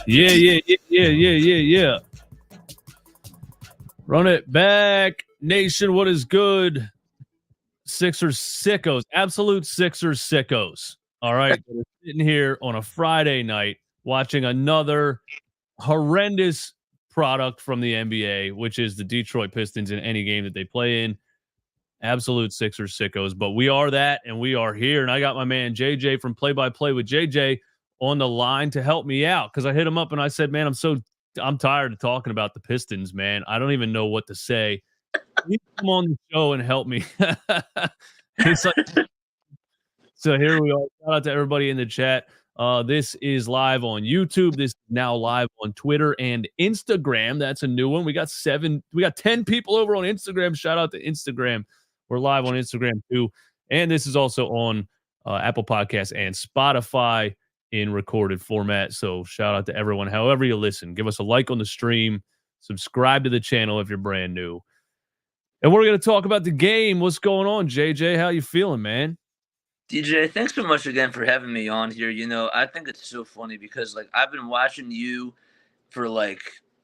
Yeah. Run it back, nation. What is good? Sixers sickos, absolute Sixers sickos. All right, we're sitting here on a Friday night watching another horrendous product from the NBA, which is the Detroit Pistons in any game that they play in. Absolute Sixers sickos, but we are that, and we are here. And I got my man JJ from Play by Play with JJ on the line to help me out, because I hit him up and I said, man, I'm tired of talking about the Pistons, man. I don't even know what to say. You come on the show and help me. He's like, so here we are. Shout out to everybody in the chat. This is live on YouTube. This is now live on Twitter and Instagram. That's a new one. We got 10 people over on Instagram. Shout out to Instagram. We're live on Instagram too. And this is also on Apple Podcasts and Spotify in recorded format. So shout out to everyone. However you listen, give us a like on the stream. Subscribe to the channel if you're brand new. And we're going to talk about the game. What's going on, JJ? How you feeling, man? DJ, thanks so much again for having me on here. You know, I think it's so funny because, like, I've been watching you for, like,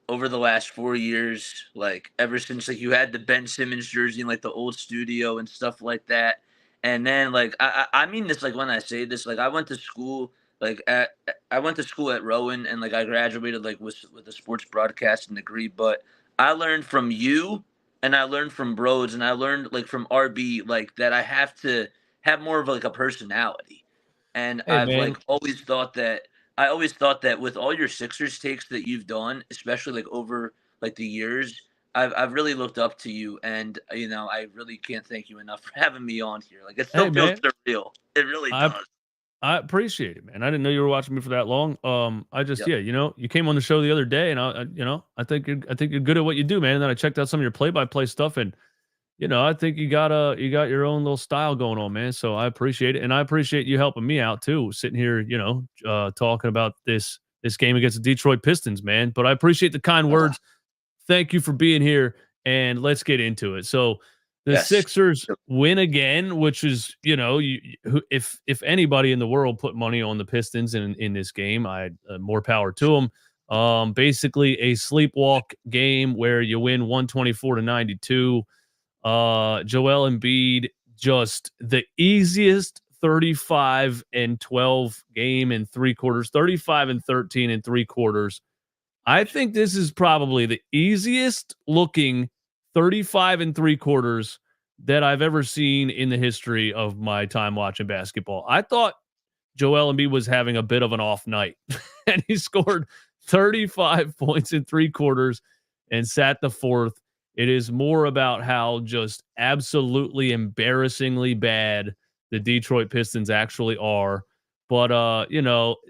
over the last 4 years, like, ever since, like, you had the Ben Simmons jersey in, like, the old studio and stuff like that. And then, like, I mean this, like, when I say this, like, I went to school at Rowan, and, like, I graduated, like, with a sports broadcasting degree. But I learned from you, and I learned from Bros, and I learned, like, from RB, like, that I have to have more of like a personality. And Hey, man. like I always thought that with all your Sixers takes that you've done, especially like over like the years, I've really looked up to you, and you know, I really can't thank you enough for having me on here. Like, it still feels surreal. It really does. I appreciate it, man. I didn't know you were watching me for that long. I just, Yep. yeah, you came on the show the other day, and I think you're good at what you do, man. And then I checked out some of your play-by-play stuff, and I think you got your own little style going on, man. So I appreciate it, and I appreciate you helping me out too, sitting here, talking about this game against the Detroit Pistons, man. But I appreciate the kind Uh, words. Thank you for being here, and let's get into it. So the yes. Sixers win again, which is, if anybody in the world put money on the Pistons in this game, I more power to them. Basically a sleepwalk game where you win 124-92. Joel Embiid, just the easiest 35 and 12 game in three quarters, 35 and 13 in three quarters. I think this is probably the easiest looking 35 and three quarters that I've ever seen in the history of my time watching basketball. I thought Joel Embiid was having a bit of an off night, and he scored 35 points in three quarters and sat the fourth. It is more about how just absolutely embarrassingly bad the Detroit Pistons actually are. But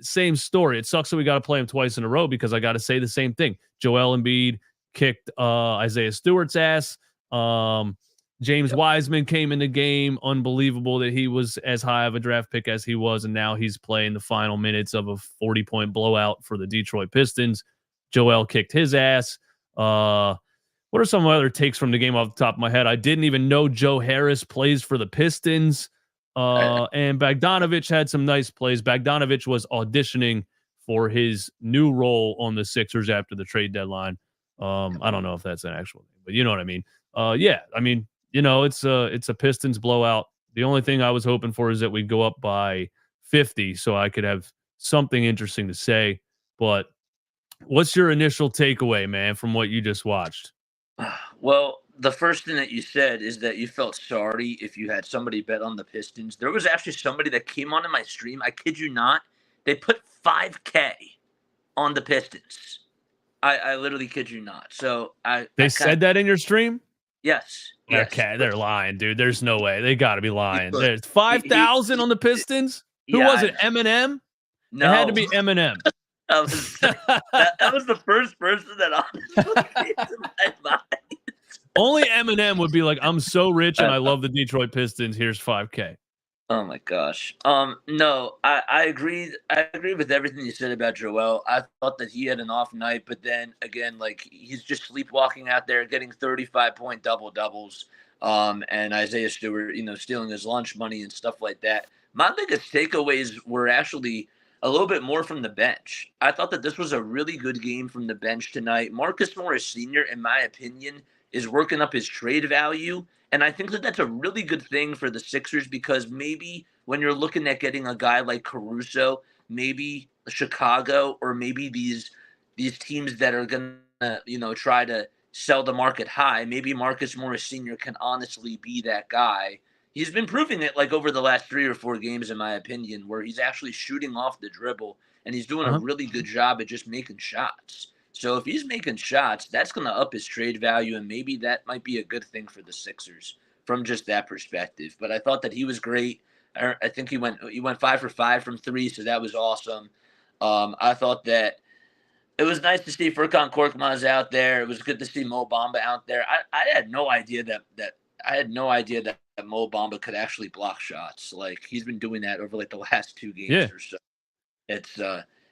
same story. It sucks that we got to play him twice in a row because I got to say the same thing. Joel Embiid kicked Isaiah Stewart's ass. James Yep. Wiseman came in the game. Unbelievable that he was as high of a draft pick as he was, and now he's playing the final minutes of a 40-point blowout for the Detroit Pistons. Joel kicked his ass. What are some other takes from the game off the top of my head? I didn't even know Joe Harris plays for the Pistons. And Bogdanovich had some nice plays. Bogdanovich was auditioning for his new role on the Sixers after the trade deadline. I don't know if that's an actual thing, but you know what I mean. Yeah, I mean, it's a Pistons blowout. The only thing I was hoping for is that we'd go up by 50 so I could have something interesting to say. But what's your initial takeaway, man, from what you just watched? Well, the first thing that you said is that you felt sorry if you had somebody bet on the Pistons. There was actually somebody that came onto my stream. I kid you not. They put 5K on the Pistons. I literally kid you not. So They said that in your stream? yes, yes. Okay, they're lying, dude. There's no way. They got to be lying. Look, There's 5,000 on the Pistons. Who yeah, was it? Eminem? It had to no. be Eminem. That was the first person that honestly came to my mind. Only Eminem would be like, "I'm so rich and I love the Detroit Pistons. Here's 5K." Oh my gosh. No, I agree. I agree with everything you said about Joel. I thought that he had an off night, but then again, like he's just sleepwalking out there, getting 35-point double doubles. And Isaiah Stewart, stealing his lunch money and stuff like that. My biggest takeaways were actually a little bit more from the bench. I thought that this was a really good game from the bench tonight. Marcus Morris Sr., in my opinion, is working up his trade value. And I think that that's a really good thing for the Sixers because maybe when you're looking at getting a guy like Caruso, maybe Chicago, or maybe these teams that are gonna try to sell the market high, maybe Marcus Morris Sr. can honestly be that guy. He's been proving it like over the last 3 or 4 games, in my opinion, where he's actually shooting off the dribble and he's doing a Uh-huh. really good job at just making shots. So if he's making shots, that's going to up his trade value, and maybe that might be a good thing for the Sixers from just that perspective. But I thought that he was great. I think he went 5 for 5 from three, so that was awesome. I thought that it was nice to see Furkan Korkmaz out there. It was good to see Mo Bamba out there. I had no idea that Mo Bamba could actually block shots. Like he's been doing that over like the last 2 games Yeah. or so. It's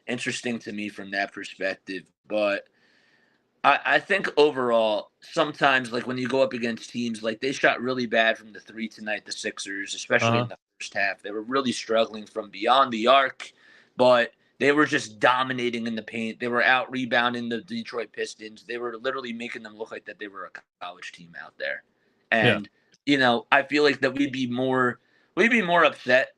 interesting to me from that perspective. But I think overall, sometimes like when you go up against teams, like they shot really bad from the three tonight, the Sixers, especially Uh-huh. in the first half. They were really struggling from beyond the arc, but they were just dominating in the paint. They were out rebounding the Detroit Pistons. They were literally making them look like that they were a college team out there. Yeah. And, I feel like that we'd be more upset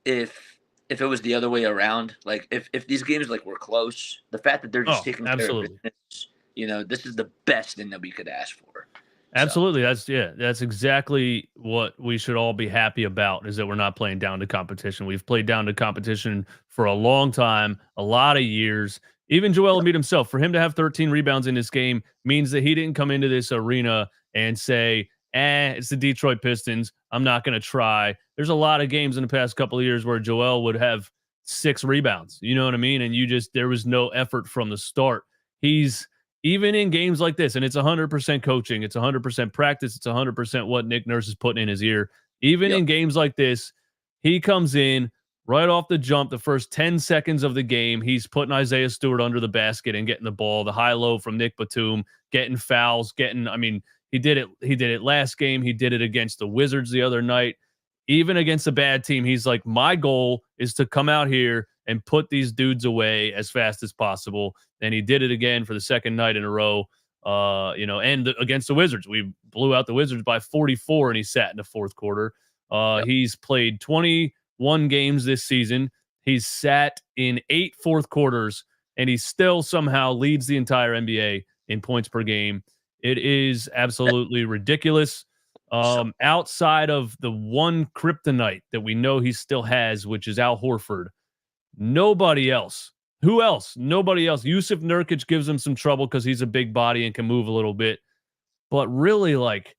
if it was the other way around. Like if these games like were close, the fact that they're just Oh, taking care of absolutely. business, this is the best thing that we could ask for. So Absolutely. That's exactly what we should all be happy about is that we're not playing down to competition. We've played down to competition for a long time, a lot of years. Even Joel Embiid himself, for him to have 13 rebounds in this game means that he didn't come into this arena and say, it's the Detroit Pistons. I'm not going to try. There's a lot of games in the past couple of years where Joel would have 6 rebounds. You know what I mean? And there was no effort from the start. He's even in games like this, and it's 100% coaching. It's 100% practice. It's 100% what Nick Nurse is putting in his ear. Even in games like this, he comes in right off the jump, the first 10 seconds of the game, he's putting Isaiah Stewart under the basket and getting the ball, the high-low from Nick Batum, getting fouls, he did it last game. He did it against the Wizards the other night. Even against a bad team, he's like, my goal is to come out here and put these dudes away as fast as possible. And he did it again for the second night in a row. Against the Wizards, we blew out the Wizards by 44, and he sat in the fourth quarter. He's played 21 games this season. He's sat in 8 fourth quarters, and he still somehow leads the entire NBA in points per game. It is absolutely ridiculous. Outside of the one kryptonite that we know he still has, which is Al Horford, nobody else. Who else? Nobody else. Yusuf Nurkic gives him some trouble because he's a big body and can move a little bit. But really, like,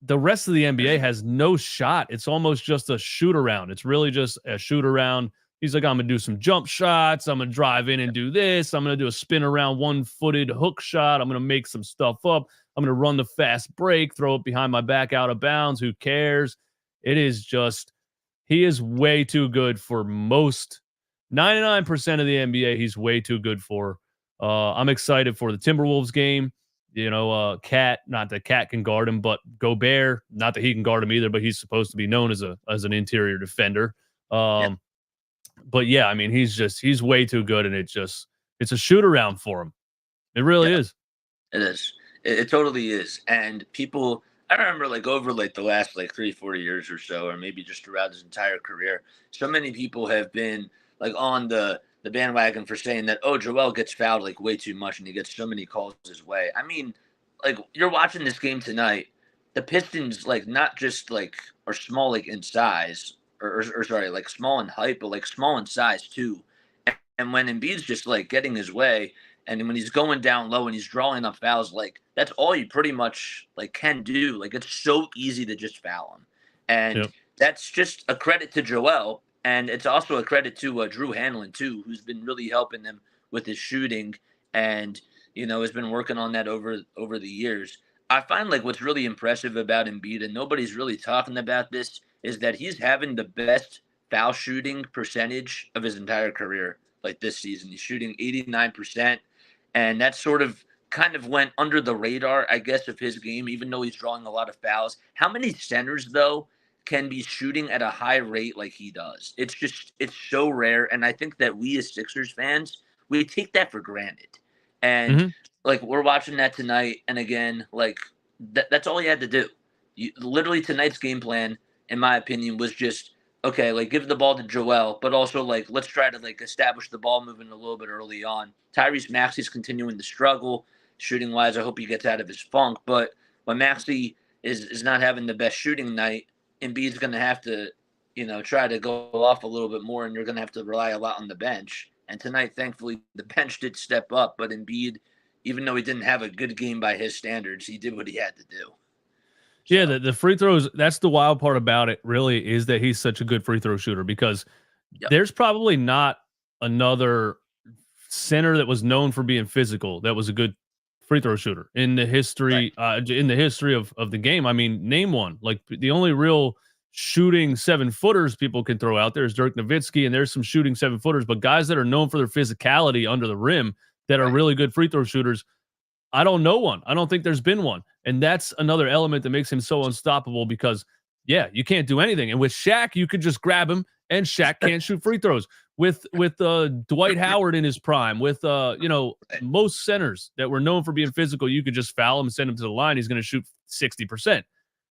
the rest of the NBA has no shot. It's almost just a shoot around. It's really just a shoot around. He's like, I'm going to do some jump shots. I'm going to drive in and do this. I'm going to do a spin around one-footed hook shot. I'm going to make some stuff up. I'm going to run the fast break, throw it behind my back out of bounds. Who cares? It is just, he is way too good for most, 99% of the NBA. He's way too good for. I'm excited for the Timberwolves game. Cat, not that Cat can guard him, but Gobert, not that he can guard him either, but he's supposed to be known as an interior defender. But yeah, I mean, he's way too good, and it's a shoot around for him. It really is. It is. It totally is. And people, I remember over the last 3-4 years or so, or maybe just throughout his entire career, so many people have been on the bandwagon for saying that, oh, Joel gets fouled way too much and he gets so many calls his way. I mean, you're watching this game tonight, the Pistons not just are small in size or sorry, small in height, but small in size too. And when Embiid's just getting his way, and when he's going down low and he's drawing up fouls, that's all you pretty much can do. It's so easy to just foul him. And that's just a credit to Joel. And it's also a credit to Drew Hanlon, too, who's been really helping them with his shooting and, has been working on that over the years. I find what's really impressive about Embiid, and nobody's really talking about this, is that he's having the best foul shooting percentage of his entire career this season. He's shooting 89%, and that kind of went under the radar, I guess, of his game, even though he's drawing a lot of fouls. How many centers, though, can be shooting at a high rate like he does? It's so rare. And I think that we as Sixers fans, we take that for granted. And we're watching that tonight. And again, that's all he had to do. Literally tonight's game plan, in my opinion, was just, okay, give the ball to Joel, but also let's try to establish the ball movement a little bit early on. Tyrese Maxey's continuing to struggle shooting wise. I hope he gets out of his funk. But when Maxey is not having the best shooting night, Embiid's going to have to, try to go off a little bit more, and you're going to have to rely a lot on the bench. And tonight, thankfully, the bench did step up, but Embiid, even though he didn't have a good game by his standards, he did what he had to do. Yeah, the free throws, that's the wild part about it, really, is that he's such a good free throw shooter, because there's probably not another center that was known for being physical that was a good free throw shooter in the history of the game. I mean, name one. The only real shooting 7-footers people can throw out there is Dirk Nowitzki, and there's some shooting 7-footers, but guys that are known for their physicality under the rim that are really good free throw shooters, I don't know one. I don't think there's been one. And that's another element that makes him so unstoppable, because you can't do anything. And with Shaq, you could just grab him, and Shaq can't shoot free throws. With Dwight Howard in his prime, with most centers that were known for being physical, you could just foul him and send him to the line. He's going to shoot 60%.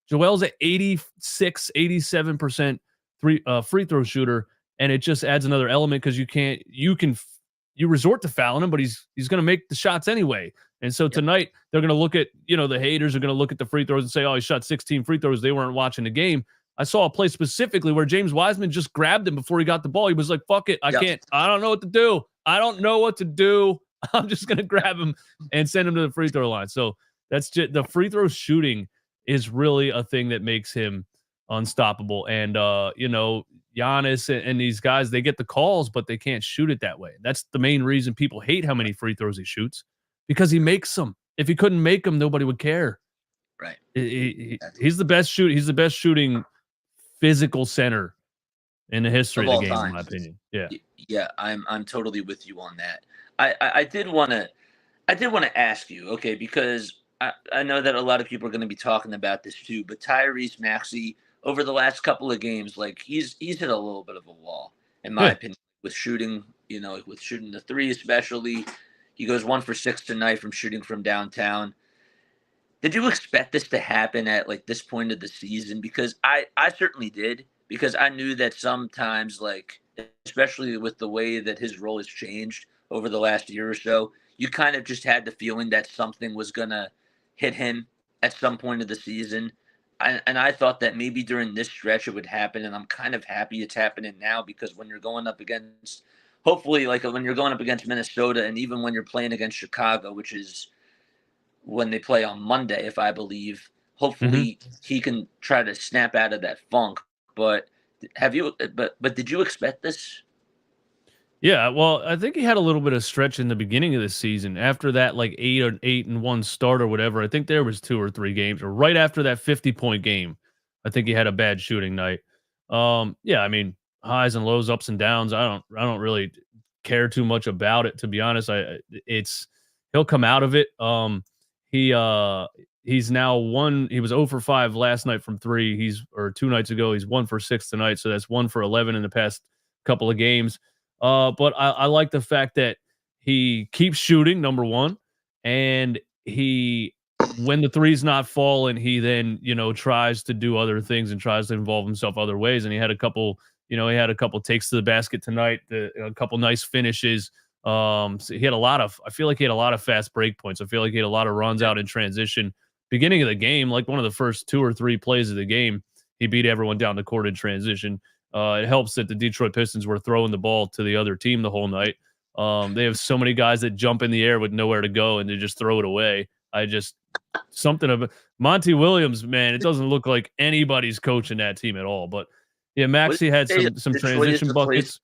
Joel's at 86, 87% free throw shooter, and it just adds another element, because you resort to fouling him, but he's going to make the shots anyway. And so tonight they're going to look at, the haters are going to look at the free throws and say, oh, he shot 16 free throws. They weren't watching the game. I saw a play specifically where James Wiseman just grabbed him before he got the ball. He was like, fuck it. I don't know what to do. I'm just going to grab him and send him to the free throw line. So that's just the free throw shooting. is really a thing that makes him unstoppable. And Giannis and these guys, they get the calls, but they can't shoot it that way. That's the main reason people hate how many free throws he shoots, because he makes them. If he couldn't make them, nobody would care. Right. He's the best shoot. He's the best shooting physical center in the history of the game, in my opinion. Yeah. Yeah, I'm totally with you on that. I did want to ask you, okay, because I know that a lot of people are going to be talking about this too, but Tyrese Maxey over the last couple of games, like he's hit a little bit of a wall, in my opinion, with shooting. With shooting the three, especially. He goes 1 for 6 tonight from shooting from downtown. Did you expect this to happen at like this point of the season? Because I certainly did, because I knew that sometimes, like, especially with the way that his role has changed over the last year or so, you kind of just had the feeling that something was gonna hit him at some point of the season. And I thought that maybe during this stretch it would happen, and I'm kind of happy it's happening now, because when you're going up against, hopefully, like when you're going up against Minnesota, and even when you're playing against Chicago, which is when they play on Monday, if I believe. Hopefully, he can try to snap out of that funk. But have you? But did you expect this? Yeah, well, I think he had a little bit of stretch in the beginning of the season. After that, like 8 or 8-1 start or whatever, I think there was 2 or 3 games, or right after that 50-point game, I think he had a bad shooting night. Yeah, I mean, highs and lows, ups and downs. I don't really care too much about it, to be honest. It's he'll come out of it. He he's now one. He was 0 for 5 last night from three. Or 2 nights ago, he's 1 for 6 tonight. So that's 1 for 11 in the past couple of games. But I like the fact that he keeps shooting, number one, and when the three's not falling, he then tries to do other things and tries to involve himself other ways. And he had a couple, takes to the basket tonight, a couple nice finishes. So he had I feel like he had a lot of fast break points. I feel like he had a lot of runs out in transition. Beginning of the game, like one of the first 2 or 3 plays of the game, he beat everyone down the court in transition. It helps that the Detroit Pistons were throwing the ball to the other team the whole night. They have so many guys that jump in the air with nowhere to go and they just throw it away. Something of Monty Williams, man, it doesn't look like anybody's coaching that team at all. But yeah, Maxey had some transition buckets.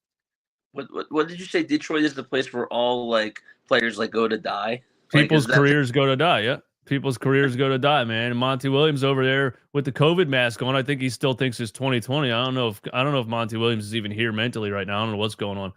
What did you say? Detroit is the place where all like players like go to die. People's careers go to die. Yeah. People's careers go to die, man. And Monty Williams over there with the COVID mask on, I think he still thinks it's 2020. I don't know if Monty Williams is even here mentally right now. I don't know what's going on.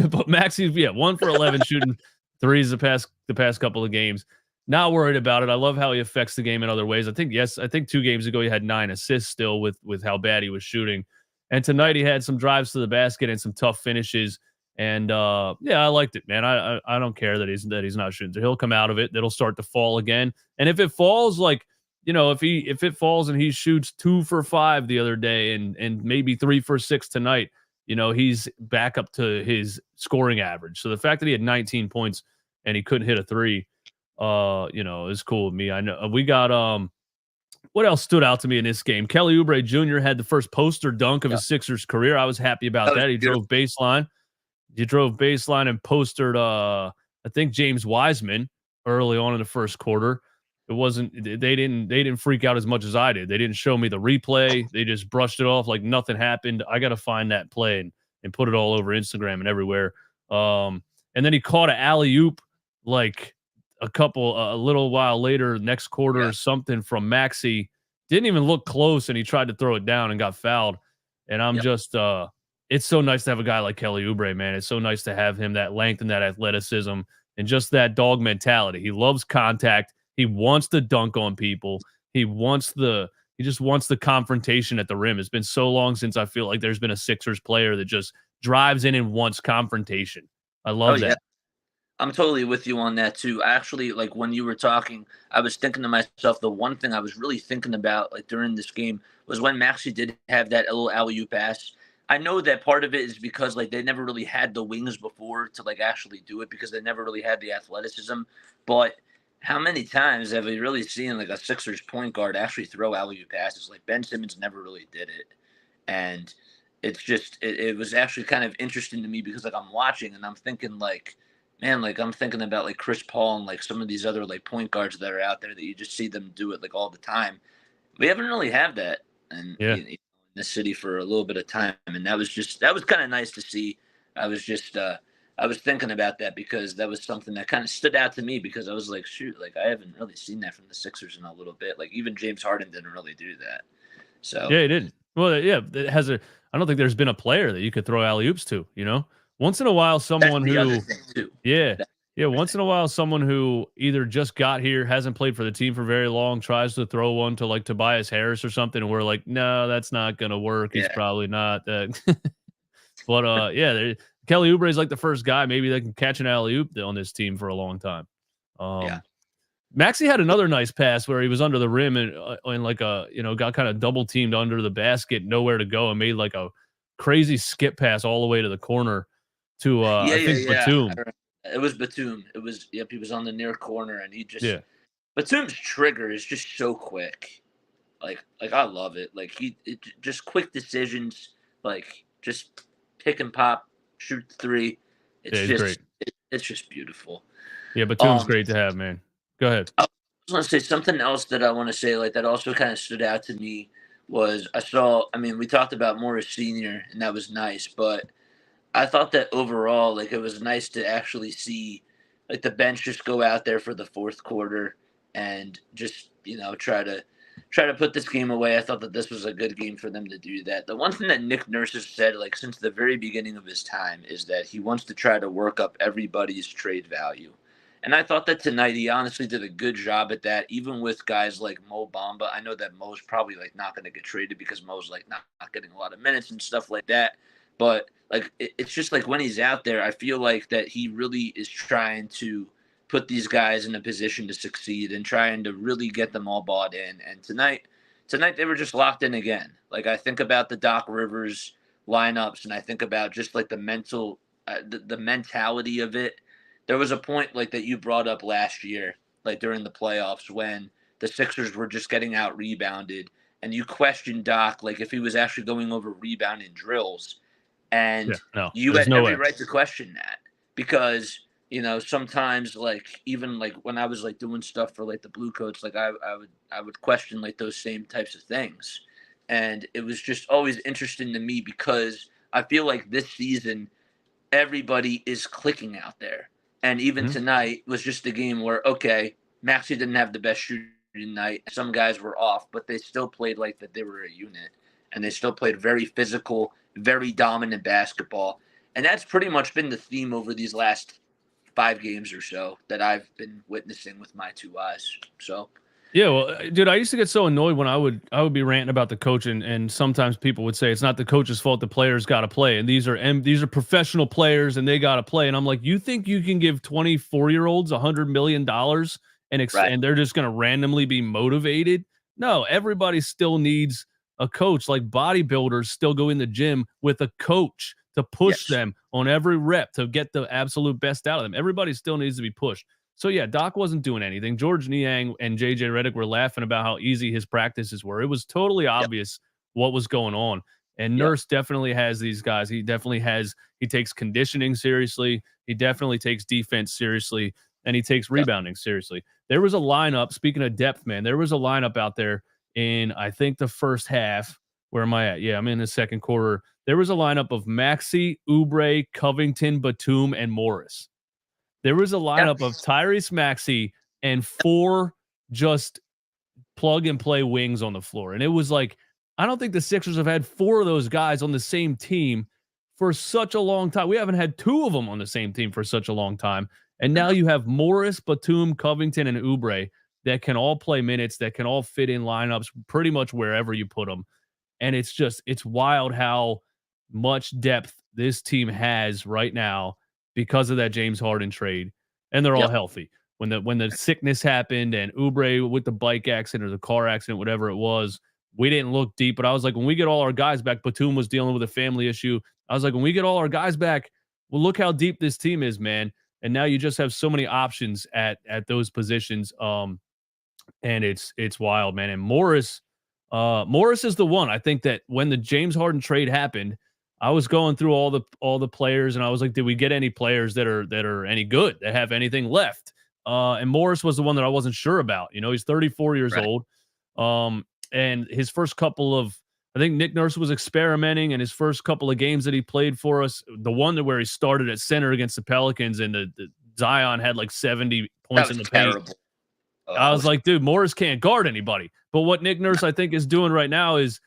But Maxey's 1 for 11 shooting threes the past couple of games. Not worried about it. I love how he affects the game in other ways. I think 2 games ago he had 9 assists still with how bad he was shooting. And tonight he had some drives to the basket and some tough finishes. And I liked it, man. I don't care that he's not shooting. So he'll come out of it. It'll start to fall again. And if it falls, like, if it falls and he shoots 2 for 5 the other day and maybe 3 for 6 tonight, he's back up to his scoring average. So the fact that he had 19 points and he couldn't hit a three, is cool with me. I know we got what else stood out to me in this game? Kelly Oubre Jr. had the first poster dunk of his Sixers career. I was happy about that. He drove baseline. He drove baseline and postered, I think, James Wiseman early on in the first quarter. They didn't freak out as much as I did. They didn't show me the replay. They just brushed it off like nothing happened. I got to find that play and put it all over Instagram and everywhere. And then he caught an alley-oop like a little while later, next quarter or something, from Maxey. Didn't even look close, and he tried to throw it down and got fouled. And I'm just it's so nice to have a guy like Kelly Oubre, man. It's so nice to have him, that length and that athleticism and just that dog mentality. He loves contact. He wants to dunk on people. He just wants the confrontation at the rim. It's been so long since I feel like there's been a Sixers player that just drives in and wants confrontation. I love that. Yeah. I'm totally with you on that too. Actually, like when you were talking, I was thinking to myself, the one thing I was really thinking about like during this game was when Maxey did have that little alley-oop pass. I know that part of it is because like they never really had the wings before to like actually do it, because they never really had the athleticism. But how many times have we really seen like a Sixers point guard actually throw alley-oop passes? Like Ben Simmons never really did it. And it's just it was actually kind of interesting to me, because like I'm watching and I'm thinking like, man, like I'm thinking about like Chris Paul and like some of these other like point guards that are out there that you just see them do it like all the time. We haven't really had that Yeah. in the city for a little bit of time, and that was kind of nice to see. I was just I was thinking about that because that was something that kind of stood out to me because I was like, shoot, like I haven't really seen that from the Sixers in a little bit. Like even James Harden didn't really do that. So Yeah, he didn't. Well, yeah, it has a. I don't think there's been a player that you could throw alley oops to. You know, once in a while, that's someone the other who, thing too. yeah, That's yeah, the other once thing. in a while, someone who either just got here, hasn't played for the team for very long, tries to throw one to like Tobias Harris or something, and we're like, no, that's not gonna work. He's Yeah, probably not that. But yeah, Kelly Oubre is like the first guy maybe that can catch an alley oop on this team for a long time. yeah. Maxey had another nice pass where he was under the rim and like a got kind of double teamed under the basket, nowhere to go, and made like a crazy skip pass all the way to the corner to Yeah, I yeah, think yeah. Batum. It was Batum. It was yep. He was on the near corner, and he just Yeah, Batum's trigger is just so quick. Like I love it. Like just quick decisions. Like just pick and pop, shoot three. yeah, he's great. It's just beautiful. Yeah, Batum's Um, great to have, man. Go ahead. I was gonna say something else that I want to say like that also kind of stood out to me was I saw. I mean, we talked about Morris Senior, and that was nice, but I thought that overall, like it was nice to actually see like the bench just go out there for the fourth quarter and just try to put this game away. I thought that this was a good game for them to do that. The one thing that Nick Nurse has said like since the very beginning of his time is that he wants to try to work up everybody's trade value. And I thought that tonight he honestly did a good job at that, even with guys like Mo Bamba. I know that Mo's probably like not going to get traded because Mo's like not getting a lot of minutes and stuff like that. But like it's just like when he's out there, I feel like that he really is trying to put these guys in a position to succeed and trying to really get them all bought in. And tonight they were just locked in again. Like I think about the Doc Rivers lineups, and I think about just like the the mentality of it. There was a point like that you brought up last year, like during the playoffs when the Sixers were just getting out rebounded, and you questioned Doc like if he was actually going over rebounding drills, Yeah, and no, you there's had no every way. right to question that because sometimes like even like when I was like doing stuff for like the Blue Coats, like I would question like those same types of things, and it was just always interesting to me because I feel like this season everybody is clicking out there, and even Mhm. tonight was just a game where okay, Maxey didn't have the best shooting night, some guys were off, but they still played like that they were a unit, and they still played very physical, very dominant basketball, and that's pretty much been the theme over these last 5 games or so that I've been witnessing with my two eyes. So Yeah, well, dude, I used to get so annoyed when I would be ranting about the coach, and sometimes people would say it's not the coach's fault. The players got to play, and these are professional players, and they got to play. And I'm like, you think you can give 24-year-olds $100 million right, and they're just going to randomly be motivated? No, everybody still needs a coach. Like bodybuilders still go in the gym with a coach to push yes, them on every rep to get the absolute best out of them. Everybody still needs to be pushed. So yeah, Doc wasn't doing anything. George Niang and JJ Redick were laughing about how easy his practices were. It was totally yep, obvious what was going on. And yep, Nurse definitely has these guys. He takes conditioning seriously. He definitely takes defense seriously. And he takes yep, rebounding seriously. There was a lineup, speaking of depth, man, there was a lineup out there in, I think, the first half. Where am I at? Yeah, I'm in the second quarter. There was a lineup of Maxey, Oubre, Covington, Batum, and Morris. There was a yep, lineup of Tyrese Maxey and four just plug and play wings on the floor. And it was like, I don't think the Sixers have had four of those guys on the same team for such a long time. We haven't had two of them on the same team for such a long time. And now you have Morris, Batum, Covington, and Oubre that can all play minutes, that can all fit in lineups pretty much wherever you put them. And it's wild how much depth this team has right now because of that James Harden trade, and they're all yep. healthy. When the sickness happened and Oubre with the bike accident or the car accident, whatever it was, we didn't look deep. But I was like, when we get all our guys back, Batum was dealing with a family issue. I was like, when we get all our guys back, well, look how deep this team is, man. And now you just have so many options at those positions. And it's wild, man. And Morris is the one. I think that when the James Harden trade happened, I was going through all the players, and I was like, did we get any players that are any good, that have anything left? And Morris was the one that I wasn't sure about. He's 34 years Right. old. And his first couple of, I think Nick Nurse was experimenting, and his first couple of games that he played for us, the one where he started at center against the Pelicans, and the Zion had like 70 That points in was the paint. terrible. I was like, dude, Morris can't guard anybody. But what Nick Nurse, I think, is doing right now is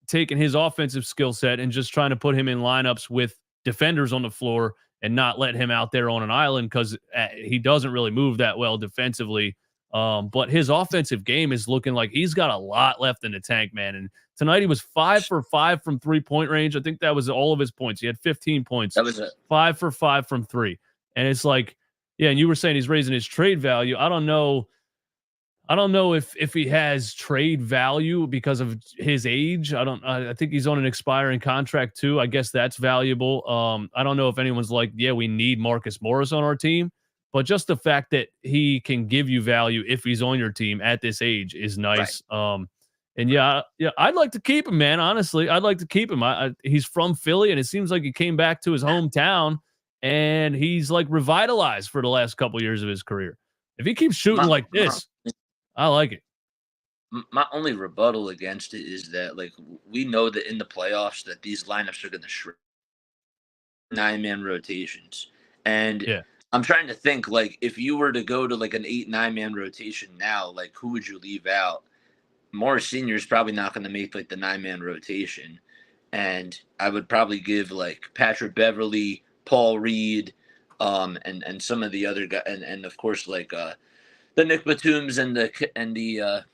taking his offensive skill set and just trying to put him in lineups with defenders on the floor and not let him out there on an island, because he doesn't really move that well defensively. But his offensive game is looking like he's got a lot left in the tank, man. And tonight he was 5 for 5 from 3-point range. I think that was all of his points. He had 15 points. That was it. 5 for 5 from 3. And it's like, yeah, and you were saying he's raising his trade value. I don't know if he has trade value because of his age. I think he's on an expiring contract too. I guess that's valuable. I don't know if anyone's like, yeah, we need Marcus Morris on our team, but just the fact that he can give you value if he's on your team at this age is nice. Right. And yeah, I'd like to keep him, man. Honestly, I'd like to keep him. He's from Philly, and it seems like he came back to his hometown, and he's like revitalized for the last couple years of his career. If he keeps shooting like this, I like it. My only rebuttal against it is that, like, we know that in the playoffs that these lineups are going to shrink 9-man rotations. And yeah. I'm trying to think, like, if you were to go to like an 8-9-man rotation now, like, who would you leave out? Morris Sr. is probably not going to make like the 9-man rotation. And I would probably give like Patrick Beverly, Paul Reed, and some of the other guys, and of course like the Nick Batums and the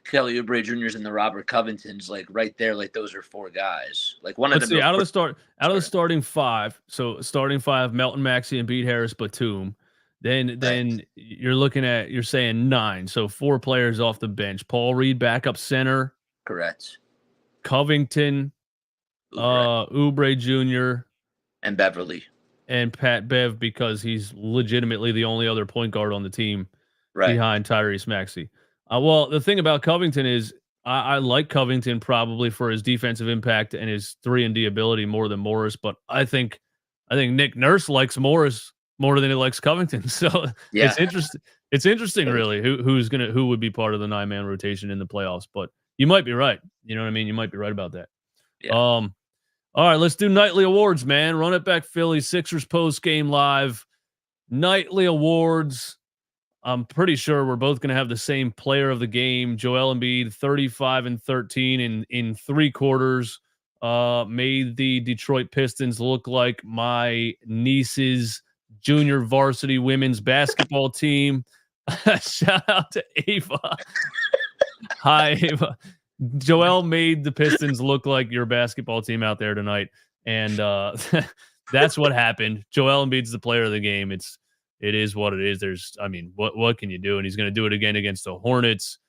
Kelly Oubre Jr.'s and the Robert Covingtons, like right there, like those are 4 guys. Like one of them. Out of the starting 5. So starting 5: Melton, Maxey, Embiid, Harris, Batum. Then you're saying 9. So 4 players off the bench. Paul Reed, backup center. Correct. Covington, Oubre Jr. and Beverly. And Pat Bev, because he's legitimately the only other point guard on the team behind Tyrese Maxey. Well, the thing about Covington is I like Covington probably for his defensive impact and his 3-and-D ability more than Morris, but I think Nick Nurse likes Morris more than he likes Covington. So yeah. It's interesting really who would be part of the 9-man rotation in the playoffs, but you might be right. You know what I mean? You might be right about that. Yeah. All right, let's do nightly awards, man. Run it back Philly, Sixers post game live. Nightly awards. I'm pretty sure we're both going to have the same player of the game. Joel Embiid, 35 and 13 in 3 quarters. Made the Detroit Pistons look like my niece's junior varsity women's basketball team. Shout out to Ava. Hi, Ava. Joel made the Pistons look like your basketball team out there tonight. And that's what happened. Joel Embiid's the player of the game. It is what it is. What can you do? And he's going to do it again against the Hornets.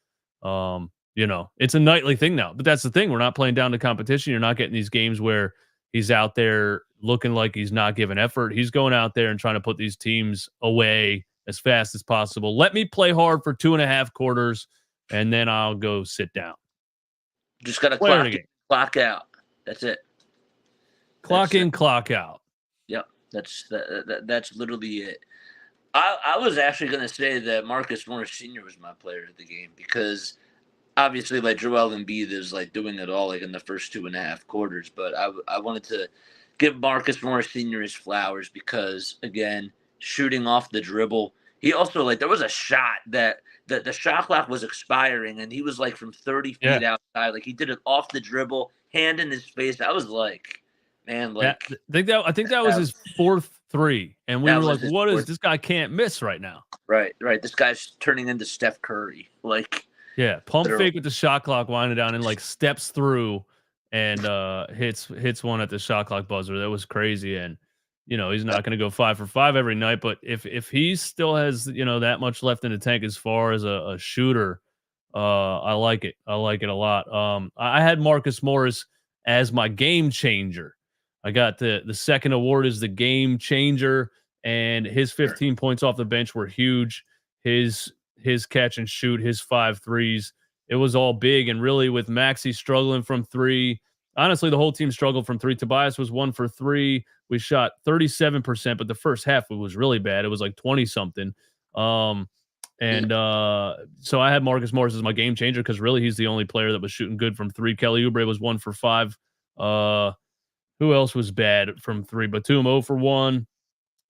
It's a nightly thing now. But that's the thing. We're not playing down to competition. You're not getting these games where he's out there looking like he's not giving effort. He's going out there and trying to put these teams away as fast as possible. Let me play hard for 2.5 quarters, and then I'll go sit down. Just got to clock out. That's it. Clock in, clock out. Yep. That's literally it. I was actually going to say that Marcus Morris Sr. was my player of the game because obviously like Joel Embiid is like doing it all like in the first 2.5 quarters, but I wanted to give Marcus Morris Sr. his flowers because again, shooting off the dribble. He also like there was a shot that the shot clock was expiring and he was like from 30 feet outside. Like he did it off the dribble, hand in his face. I was like, man, like I think that was his 4th 3, and we were like, "What is this guy can't miss right now?" Right. This guy's turning into Steph Curry. Like, yeah, pump fake with the shot clock winding down and like steps through and hits one at the shot clock buzzer. That was crazy, and he's not going to go 5 for 5 every night, but if he still has that much left in the tank as far as a shooter, I like it. I like it a lot. I had Marcus Morris as my game changer. I got the second award is the game changer, and his 15 points off the bench were huge. His catch and shoot, his 5 threes, it was all big. And really with Maxey struggling from 3 honestly, the whole team struggled from three. Tobias was 1 for 3. We shot 37%, but the first half it was really bad. It was like 20 something. So I had Marcus Morris as my game changer because really he's the only player that was shooting good from three. Kelly Oubre was 1 for 5. Who else was bad from three? Batum 0 for 1.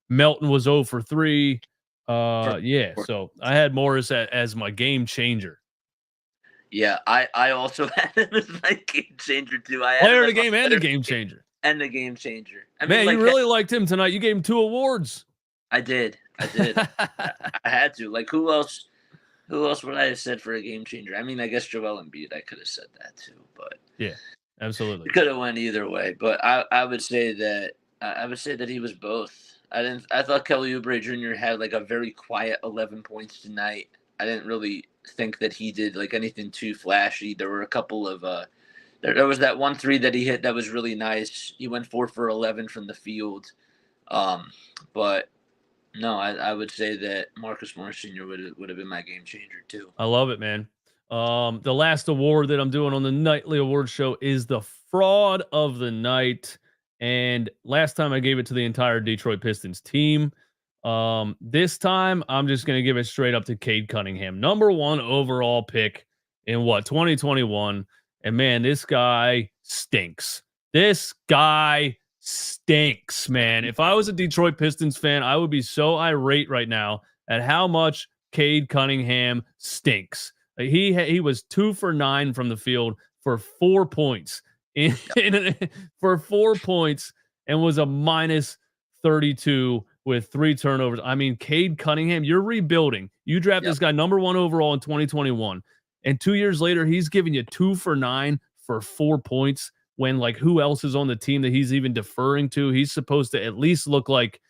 Melton was 0 for 3. So I had Morris as my game changer. Yeah, I also had him as my game changer too. I had player of the game and the game changer. And the game changer. I mean, you really liked him tonight. You gave him 2 awards. I did. I had to. Like, who else would I have said for a game changer? I mean, I guess Joel Embiid. I could have said that too, but yeah, absolutely. It could have went either way. But I would say that he was both. I thought Kelly Oubre Jr. had like a very quiet 11 points tonight. I didn't really think that he did like anything too flashy. There were a couple of there was that 1 3 that he hit that was really nice. He went 4 for 11 from the field. But no, I would say that Marcus Morris Sr. would have been my game changer too. I love it, man. The last award that I'm doing on the nightly award show is the fraud of the night. And last time I gave it to the entire Detroit Pistons team. This time I'm just going to give it straight up to Cade Cunningham. Number 1 overall pick in 2021. And man, this guy stinks. This guy stinks, man. If I was a Detroit Pistons fan, I would be so irate right now at how much Cade Cunningham stinks. He was 2 for 9 from the field for 4 points for 4 points and was a minus 32 with 3 turnovers. I mean, Cade Cunningham, you're rebuilding. You draft this guy number 1 overall in 2021. And 2 years later, he's giving you 2 for 9 for 4 points when, like, who else is on the team that he's even deferring to? He's supposed to at least look like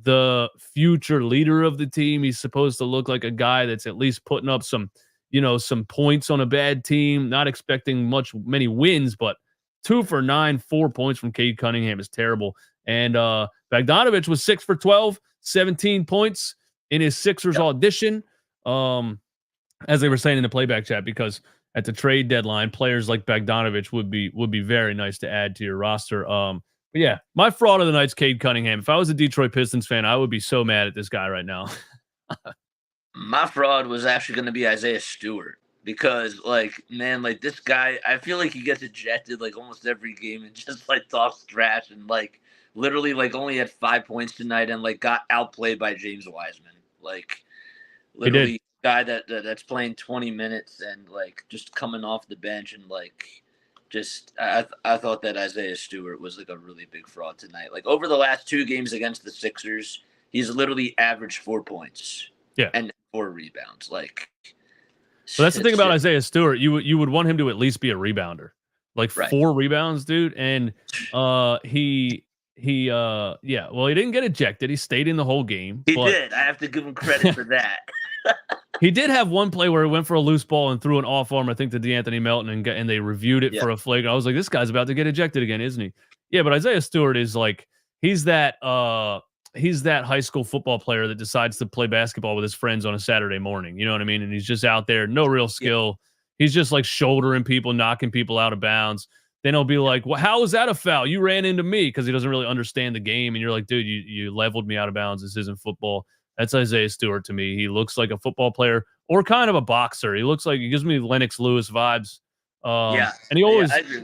the future leader of the team. He's supposed to look like a guy that's at least putting up some points on a bad team, not expecting many wins, but 2 for 9, 4 points from Cade Cunningham is terrible. And Bogdanovich was 6 for 12, 17 points in his Sixers audition. As they were saying in the playback chat, because at the trade deadline, players like Bogdanovich would be very nice to add to your roster. But yeah, my fraud of the night's Cade Cunningham. If I was a Detroit Pistons fan, I would be so mad at this guy right now. My fraud was actually going to be Isaiah Stewart because, like, man, like this guy, I feel like he gets ejected like almost every game and just like talks trash and like literally like only had 5 points tonight and like got outplayed by James Wiseman. Like, literally, guy that's playing 20 minutes and like just coming off the bench and like just I thought that Isaiah Stewart was like a really big fraud tonight. Like over the last 2 games against the Sixers, he's literally averaged 4 points. Yeah. And 4 rebounds. Like, so that's the thing about Isaiah Stewart. You would want him to at least be a rebounder. Like 4 rebounds, dude. And well, he didn't get ejected. He stayed in the whole game. He did. I have to give him credit for that. He did have one play where he went for a loose ball and threw an off arm, I think, to DeAnthony Melton, and they reviewed it for a flag. I was like, this guy's about to get ejected again, isn't he? Yeah, but Isaiah Stewart is like, he's that high school football player that decides to play basketball with his friends on a Saturday morning. You know what I mean? And he's just out there, no real skill. He's just like shouldering people, knocking people out of bounds. Then he'll be like, well, how is that a foul? You ran into me, because he doesn't really understand the game. And you're like, dude, you leveled me out of bounds. This isn't football. That's Isaiah Stewart to me. He looks like a football player or kind of a boxer. He gives me Lennox Lewis vibes. And he always, I agree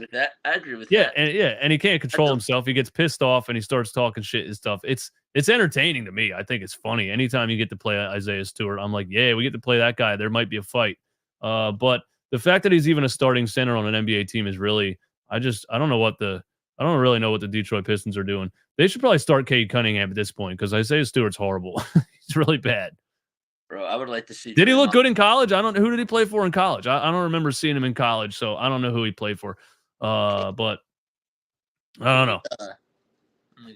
with that. And he can't control himself. He gets pissed off and he starts talking shit and stuff. It's entertaining to me. I think it's funny. Anytime you get to play Isaiah Stewart, I'm like, yeah, we get to play that guy. There might be a fight. But the fact that he's even a starting center on an NBA team is really, I don't really know what the Detroit Pistons are doing. They should probably start Cade Cunningham at this point, because Isaiah Stewart's horrible. He's really bad. Bro, I would like to see. Did he look good in college? Who did he play for in college? I don't remember seeing him in college, so I don't know who he played for. But I don't know.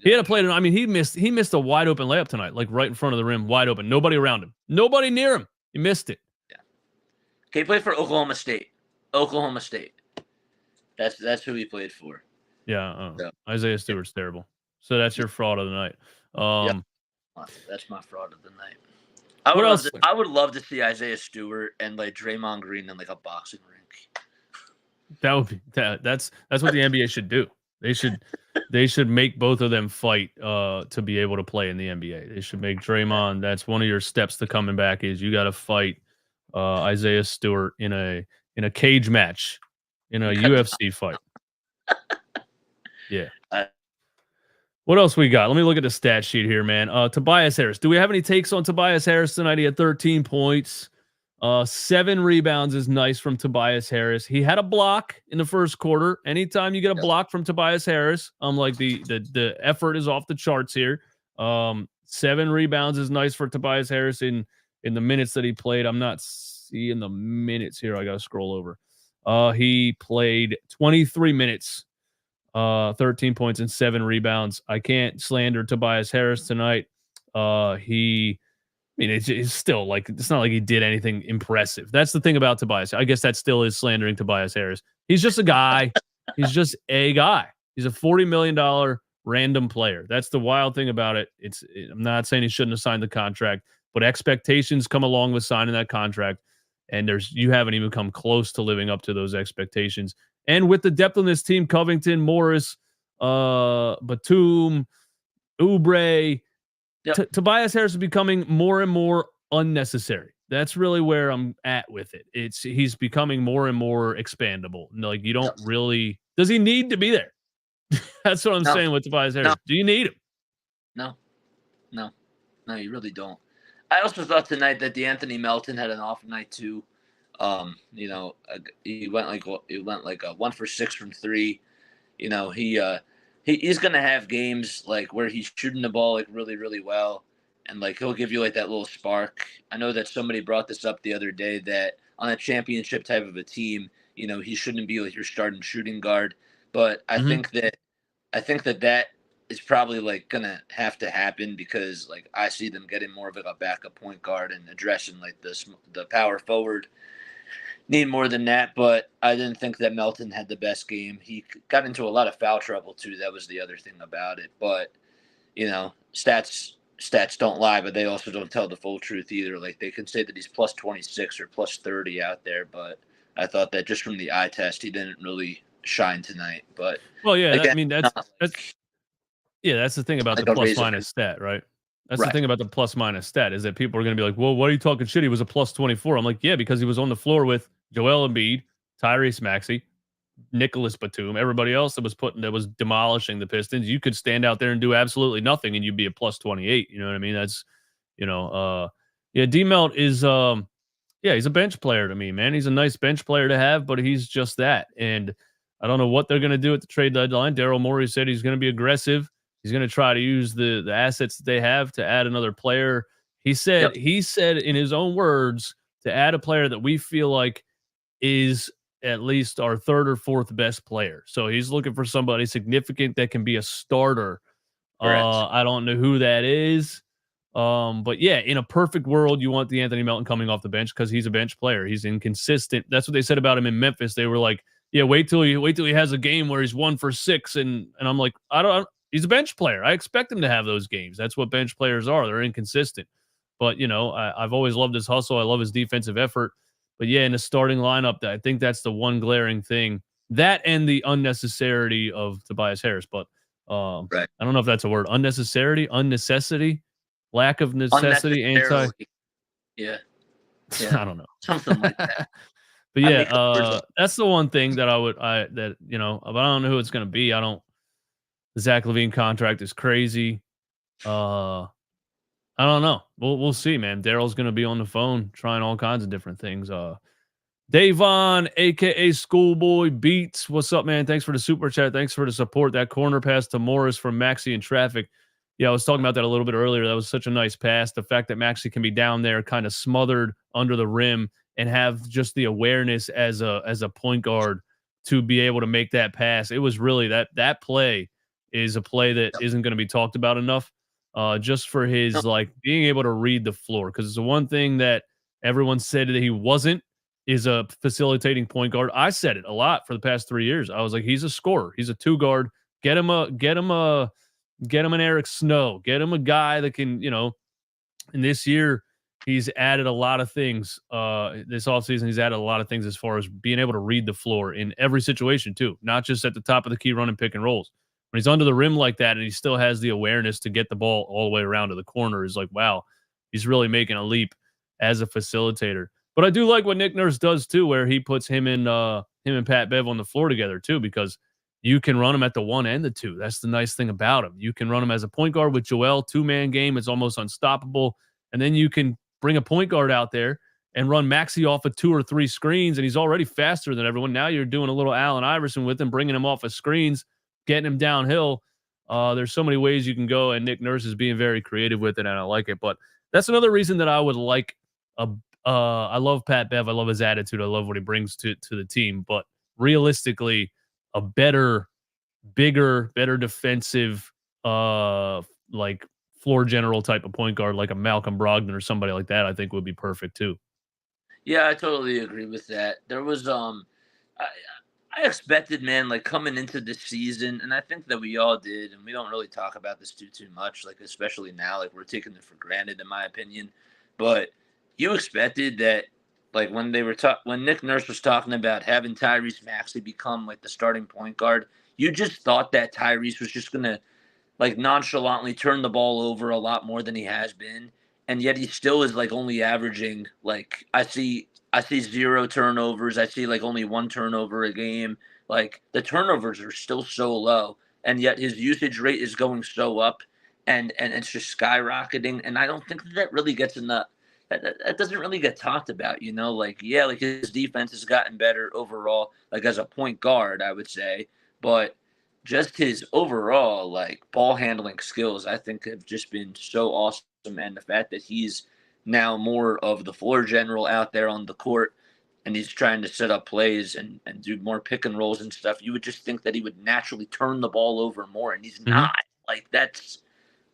He had to play. I mean, he missed a wide open layup tonight, like right in front of the rim, wide open. Nobody around him. Nobody near him. He missed it. Yeah. He played for Oklahoma State. That's who he played for. Yeah. Isaiah Stewart's terrible. So that's your fraud of the night. That's my fraud of the night. I would love to see Isaiah Stewart and like Draymond Green in like a boxing rink. That would be that's what the NBA should do. They should make both of them fight to be able to play in the NBA. They should make Draymond. That's one of your steps to coming back is you got to fight Isaiah Stewart in a cage match, in a UFC fight. Yeah. What else we got? Let me look at the stat sheet here, man. Tobias Harris. Do we have any takes on Tobias Harris tonight? He had 13 points. 7 rebounds is nice from Tobias Harris. He had a block in the first quarter. Anytime you get a block from Tobias Harris, like the effort is off the charts here. 7 rebounds is nice for Tobias Harris in the minutes that he played. I'm not seeing the minutes here. I got to scroll over. He played 23 minutes. 13 points and 7 rebounds. I can't slander Tobias Harris tonight. It's still like, it's not like he did anything impressive. That's the thing about Tobias. I guess that still is slandering Tobias Harris. He's just a guy. He's just a guy. He's a $40 million random player. That's the wild thing about it. I'm not saying he shouldn't have signed the contract, but expectations come along with signing that contract. And you haven't even come close to living up to those expectations. And with the depth on this team, Covington, Morris, Batum, Oubre, Tobias Harris is becoming more and more unnecessary. That's really where I'm at with it. He's becoming more and more expandable. Like, you don't really, does he need to be there? That's what I'm saying with Tobias Harris. Do you need him? No, you really don't. I also thought tonight that DeAnthony Melton had an off night too. He went like 1 for 6 from 3. He's gonna have games like where he's shooting the ball like really, really well, and like he'll give you like that little spark. I know that somebody brought this up the other day that on a championship type of a team, he shouldn't be like your starting shooting guard. But I think that is probably like gonna have to happen because like I see them getting more of like a backup point guard and addressing like the power forward need more than that. But I didn't think that Melton had the best game. He got into a lot of foul trouble too. That was the other thing about it. But stats don't lie, but they also don't tell the full truth either. Like they can say that he's plus 26 or plus 30 out there, but I thought that just from the eye test, he didn't really shine tonight. But again, that's the thing about the plus minus stat, right? That's the thing about the plus minus stat is that people are going to be like, well, what are you talking shit? He was a plus 24. I'm like, yeah, because he was on the floor with Joel Embiid, Tyrese Maxey, Nicholas Batum, everybody else that was demolishing the Pistons. You could stand out there and do absolutely nothing and you'd be a plus 28. You know what I mean? That's, D-Melt is, he's a bench player to me, man. He's a nice bench player to have, but he's just that. And I don't know what they're going to do at the trade deadline. Daryl Morey said he's going to be aggressive. He's going to try to use the assets that they have to add another player. He said in his own words to add a player that we feel like is at least our 3rd or 4th best player. So he's looking for somebody significant that can be a starter. I don't know who that is. But yeah, in a perfect world, you want DeAnthony Melton coming off the bench because he's a bench player. He's inconsistent. That's what they said about him in Memphis. They were like, yeah, wait till he has a game where he's 1 for 6. And I'm like, he's a bench player. I expect him to have those games. That's what bench players are. They're inconsistent. But, I've always loved his hustle. I love his defensive effort. But, yeah, in the starting lineup, I think that's the one glaring thing. That and the unnecessity of Tobias Harris. But I don't know if that's a word. Unnecessity, lack of necessity, Yeah. I don't know. Something like that. But, yeah, that's the one thing that but I don't know who it's going to be. The Zach LaVine contract is crazy. I don't know. We'll see, man. Daryl's going to be on the phone trying all kinds of different things. Davon, a.k.a. Schoolboy Beats. What's up, man? Thanks for the super chat. Thanks for the support. That corner pass to Morris from Maxey in traffic. Yeah, I was talking about that a little bit earlier. That was such a nice pass. The fact that Maxey can be down there kind of smothered under the rim and have just the awareness as a point guard to be able to make that pass. It was really that play is a play that isn't going to be talked about enough. Just for his like being able to read the floor, because it's the one thing that everyone said that he wasn't is a facilitating point guard. I said it a lot for the past 3 years. I was like, he's a scorer. He's a 2 guard. Get him an Eric Snow. Get him a guy that can, and this year he's added a lot of things this offseason. He's added a lot of things as far as being able to read the floor in every situation too, not just at the top of the key running pick and rolls. When he's under the rim like that and he still has the awareness to get the ball all the way around to the corner, is like, wow, he's really making a leap as a facilitator. But I do like what Nick Nurse does too, where he puts him and Pat Bev on the floor together too, because you can run him at the 1 and the 2. That's the nice thing about him. You can run him as a point guard with Joel, 2-man game. It's almost unstoppable. And then you can bring a point guard out there and run Maxey off of 2 or 3 screens, and he's already faster than everyone. Now you're doing a little Allen Iverson with him, bringing him off of screens, getting him downhill. There's so many ways you can go, and Nick Nurse is being very creative with it, and I like it. But that's another reason that I would like I love Pat Bev. I love his attitude. I love what he brings to the team. But realistically, a better, bigger, better defensive, like floor general type of point guard, like a Malcolm Brogdon or somebody like that, I think would be perfect too. Yeah, I totally agree with that. There was I expected, man, like coming into this season, and I think that we all did, and we don't really talk about this too much, like especially now, like we're taking it for granted, in my opinion. But you expected that, like when they were when Nick Nurse was talking about having Tyrese Maxey become like the starting point guard, you just thought that Tyrese was just gonna like nonchalantly turn the ball over a lot more than he has been, and yet he still is like only averaging like I see 0 turnovers. I see like only 1 turnover a game. Like the turnovers are still so low, and yet his usage rate is going so up, and it's just skyrocketing. And I don't think that really gets in the that doesn't really get talked about. You know, like yeah, like his defense has gotten better overall, like as a point guard, I would say, but just his overall like ball handling skills, I think, have just been so awesome, and the fact that he's now more of the floor general out there on the court, and he's trying to set up plays and do more pick and rolls and stuff, you would just think that he would naturally turn the ball over more, and he's Mm-hmm. not. Like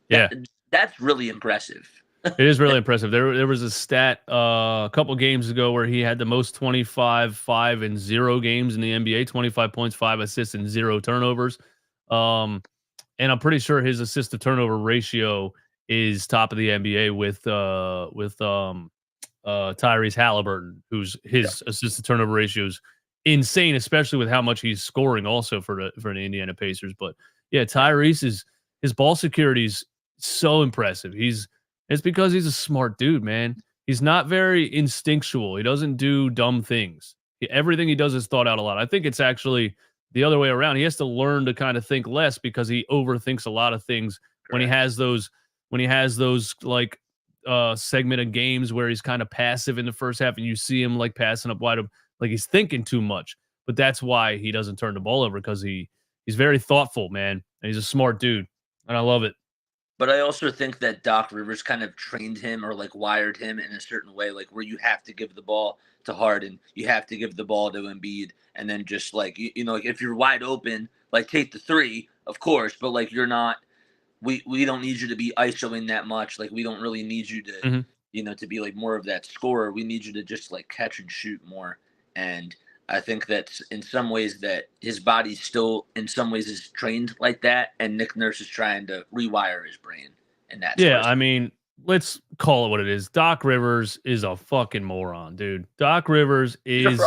Yeah, that's really impressive. it is really impressive. There was a stat a couple games ago where he had the most 25, 5, and 0 games in the NBA, 25 points, 5 assists, and 0 turnovers. And I'm pretty sure his assist to turnover ratio is top of the NBA with Tyrese Halliburton, who's his assist to turnover ratio is insane, especially with how much he's scoring also for the Indiana Pacers. But yeah, Tyrese is his ball security is so impressive. It's because he's a smart dude, man. He's not very instinctual. He doesn't do dumb things. Everything he does is thought out a lot. I think it's actually the other way around. He has to learn to kind of think less because he overthinks a lot of things. Correct. When he has those like segment of games where he's kind of passive in the first half and you see him like passing up wide, like he's thinking too much. But that's why he doesn't turn the ball over, because he's very thoughtful, man. And he's a smart dude. And I love it. But I also think that Doc Rivers kind of trained him or like wired him in a certain way, like where you have to give the ball to Harden, you have to give the ball to Embiid, and then just like you know, like if you're wide open, like take the 3, of course, but like you're not. We don't need you to be isoing that much. Like we don't really need you to, you know, to be like more of that scorer. We need you to just like catch and shoot more. And I think that in some ways that his body still in some ways is trained like that, and Nick Nurse is trying to rewire his brain in that. Yeah, I mean, let's call it what it is. Doc Rivers is a fucking moron, dude. Doc Rivers is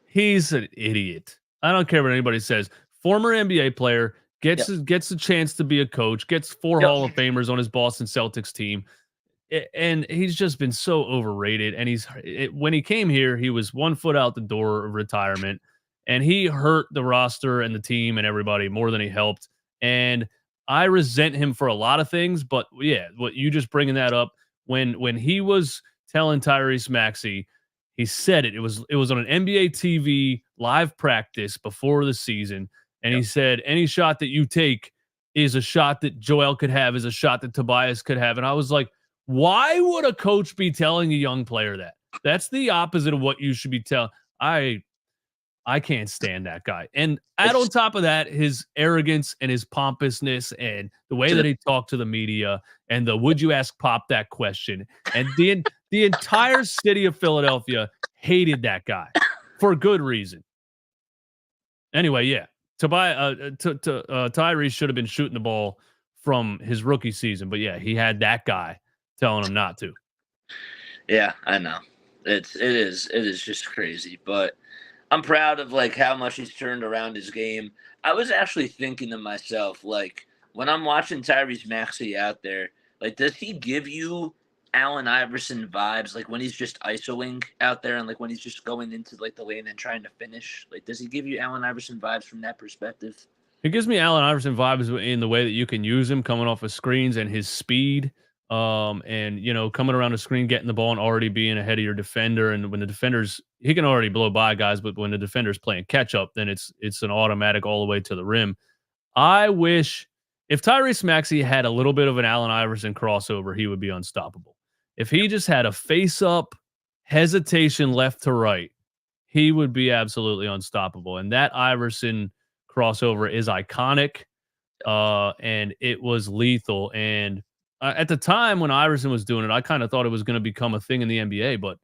he's an idiot. I don't care what anybody says. Former NBA player gets a chance to be a coach, gets 4 Hall of Famers on his Boston Celtics team. And he's just been so overrated. And when he came here, he was 1 foot out the door of retirement, and he hurt the roster and the team and everybody more than he helped. And I resent him for a lot of things, but yeah, what you just bringing that up, when he was telling Tyrese Maxey, he said it was on an NBA TV live practice before the season, and he said any shot that you take is a shot that Joel could have, is a shot that Tobias could have. And I was like, why would a coach be telling a young player that? That's the opposite of what you should be telling. I can't stand that guy. And add on top of that, his arrogance and his pompousness and the way that he talked to the media and the would you ask Pop that question. And the entire city of Philadelphia hated that guy for good reason. Anyway, yeah. Tyrese should have been shooting the ball from his rookie season. But yeah, he had that guy telling him not to. Yeah, I know. It is just crazy, but I'm proud of like how much he's turned around his game. I was actually thinking to myself, like when I'm watching Tyrese Maxey out there, like does he give you Allen Iverson vibes? Like when he's just isoing out there and like when he's just going into like the lane and trying to finish. Like does he give you Allen Iverson vibes from that perspective? It gives me Allen Iverson vibes in the way that you can use him coming off of screens and his speed. And coming around the screen, getting the ball and already being ahead of your defender. And when the defenders, he can already blow by guys, but when the defender's playing catch up, then it's an automatic all the way to the rim. I wish if Tyrese Maxey had a little bit of an Allen Iverson crossover, he would be unstoppable. If he just had a face up hesitation left to right, he would be absolutely unstoppable. And that Iverson crossover is iconic, and it was lethal. And at the time when Iverson was doing it, I kind of thought it was going to become a thing in the NBA, but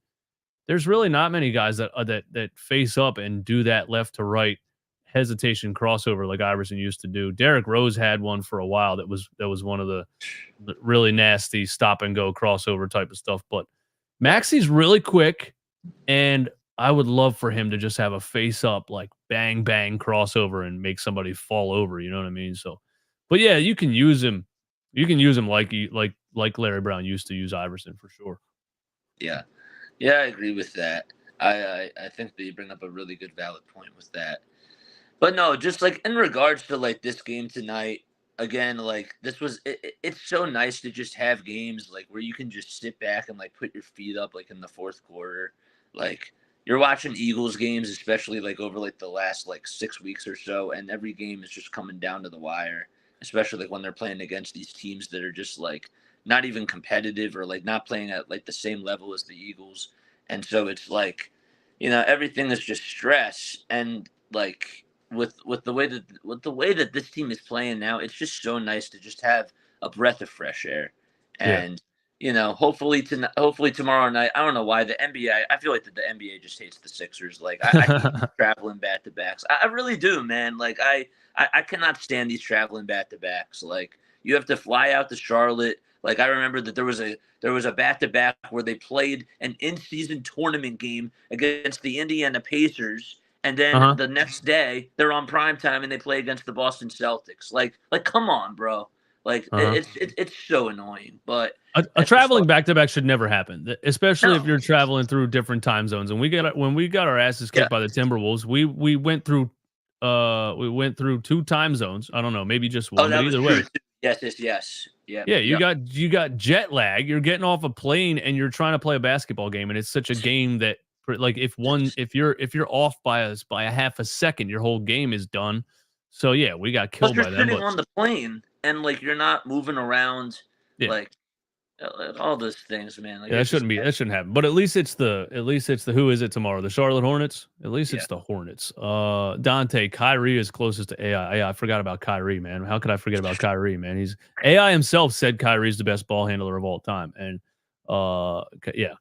there's really not many guys that face up and do that left to right hesitation crossover like Iverson used to do. Derrick Rose had one for a while that was one of the really nasty stop and go crossover type of stuff. But Maxey's really quick, and I would love for him to just have a face up like bang bang crossover and make somebody fall over. You know what I mean? So, but yeah, you can use him. You can use him like Larry Brown used to use Iverson for sure. Yeah. Yeah, I agree with that. I think that you bring up a really good valid point with that. But no, just like in regards to like this game tonight, again, like it's so nice to just have games like where you can just sit back and like put your feet up like in the fourth quarter. Like you're watching Eagles games, especially like over like the last like 6 weeks or so, and every game is just coming down to the wire, especially like when they're playing against these teams that are just like not even competitive or like not playing at like the same level as the Eagles. And so it's like, everything is just stress and like with the way that this team is playing now, it's just so nice to just have a breath of fresh air. Yeah. And hopefully tomorrow night. I don't know why the NBA. I feel like the NBA just hates the Sixers. Like I hate traveling back to backs. I really do, man. Like I cannot stand these traveling back to backs. Like you have to fly out to Charlotte. Like I remember that there was a back to back where they played an in season tournament game against the Indiana Pacers, and then Uh-huh. the next day they're on prime time and they play against the Boston Celtics. Like come on, bro. Like Uh-huh. it's so annoying, but A that's just traveling like back to back should never happen, especially if no. you're traveling through different time zones. And when we got our asses Yeah. kicked by the Timberwolves, we went through two time zones. I don't know, maybe just Oh, one, but that was either true way, too. Yes. Yep. yeah, you Yep. got jet lag. You're getting off a plane and you're trying to play a basketball game, and it's such a game that like if you're off by a half a second, your whole game is done. So yeah, we got Plus, killed you're by them, sitting but on the plane and like you're not moving around, yeah. like all those things, man. Like Yeah, it's just that shouldn't happen. But at least it's the who is it tomorrow? The Charlotte Hornets? At least yeah. it's the Hornets. Dante, Kyrie is closest to AI. Yeah, I forgot about Kyrie, man. How could I forget about Kyrie, man? He's AI himself said Kyrie's the best ball handler of all time. And yeah,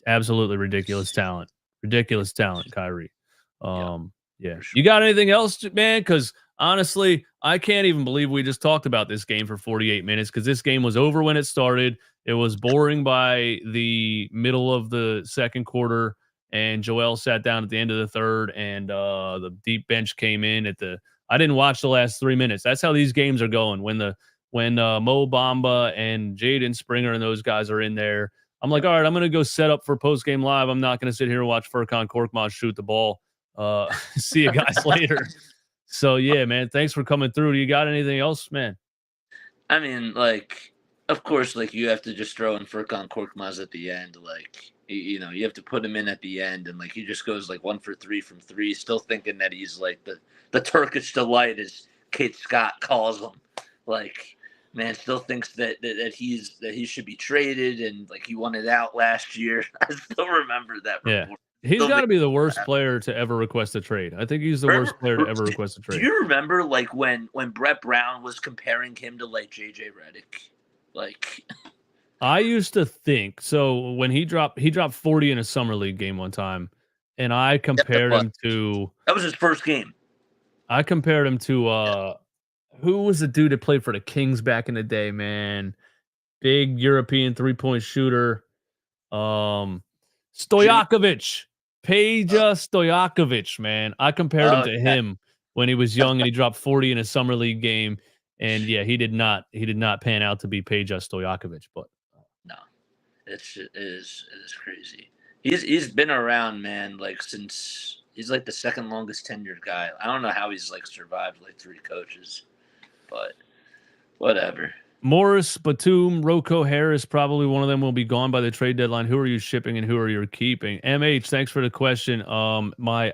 absolutely ridiculous talent. Ridiculous talent, Kyrie. Yeah, Yeah. for sure. You got anything else, man? Because honestly, I can't even believe we just talked about this game for 48 minutes because this game was over when it started. It was boring by the middle of the second quarter, and Joel sat down at the end of the third, and the deep bench came in at the. I didn't watch the last 3 minutes. That's how these games are going. When Mo Bamba and Jaden Springer and those guys are in there, I'm like, all right, I'm going to go set up for post game live. I'm not going to sit here and watch Furkan Korkmaz shoot the ball. See you guys later. So yeah, man, thanks for coming through. Do you got anything else, man? I mean, like, of course, like you have to just throw in Furkan Korkmaz at the end. Like, you have to put him in at the end, and like he just goes like 1 for 3 from three, still thinking that he's like the Turkish delight, as Kate Scott calls him. Like, man, still thinks that he should be traded, and like he wanted out last year. I still remember that Yeah. report. He's Still got to makes be the me worst laugh. player to ever request a trade. I think he's the Remember, worst player to ever request a do trade. you remember like when Brett Brown was comparing him to like JJ Redick? Like, I used to think so when he dropped 40 in a summer league game one time, and I yes, it compared was. him to That was his first game. Yeah. who was the dude that played for the Kings back in the day, man? Big European 3-point shooter. Stojakovic, Peja Stojakovic, man. I compared him to Yeah. him when he was young and he dropped 40 in a summer league game. And yeah, he did not pan out to be Peja Stojakovic, but No, it is crazy. He's been around, man, like since he's like the second longest tenured guy. I don't know how he's like survived like 3 coaches, but whatever. Morris, Batum, Rocco Harris, probably one of them will be gone by the trade deadline. Who are you shipping and who are you keeping? MH, thanks for the question. My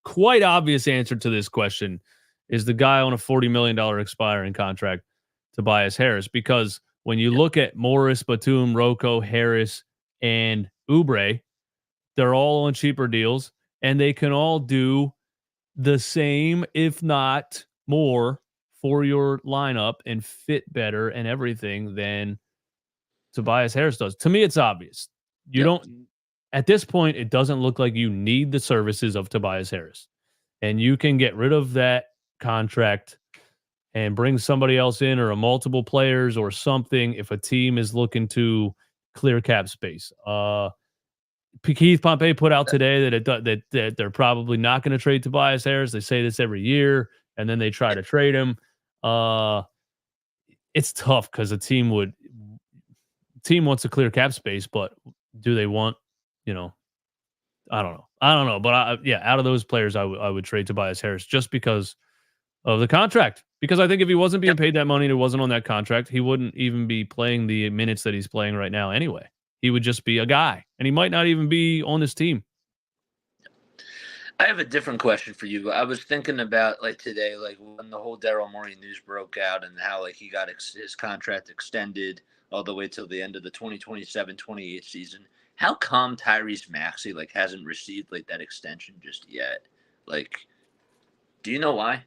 quite obvious answer to this question is the guy on a $40 million expiring contract, Tobias Harris, because when you look at Morris, Batum, Rocco, Harris, and Oubre, they're all on cheaper deals, and they can all do the same, if not more, for your lineup and fit better and everything than Tobias Harris does. To me, it's obvious. You Yep. don't, at this point, it doesn't look like you need the services of Tobias Harris. And you can get rid of that contract and bring somebody else in or a multiple players or something if a team is looking to clear cap space. Keith Pompey put out today that they're probably not going to trade Tobias Harris. They say this every year, and then they try to trade him. It's tough because a team wants to clear cap space, but do they want, I don't know. But out of those players, I would trade Tobias Harris just because of the contract. Because I think if he wasn't being paid that money and it wasn't on that contract, he wouldn't even be playing the minutes that he's playing right now anyway. He would just be a guy, and he might not even be on this team. I have a different question for you. I was thinking about like today, like when the whole Daryl Morey news broke out and how like he got his contract extended all the way till the end of the 2027-28 season. How come Tyrese Maxey like hasn't received like that extension just yet? Like, do you know why?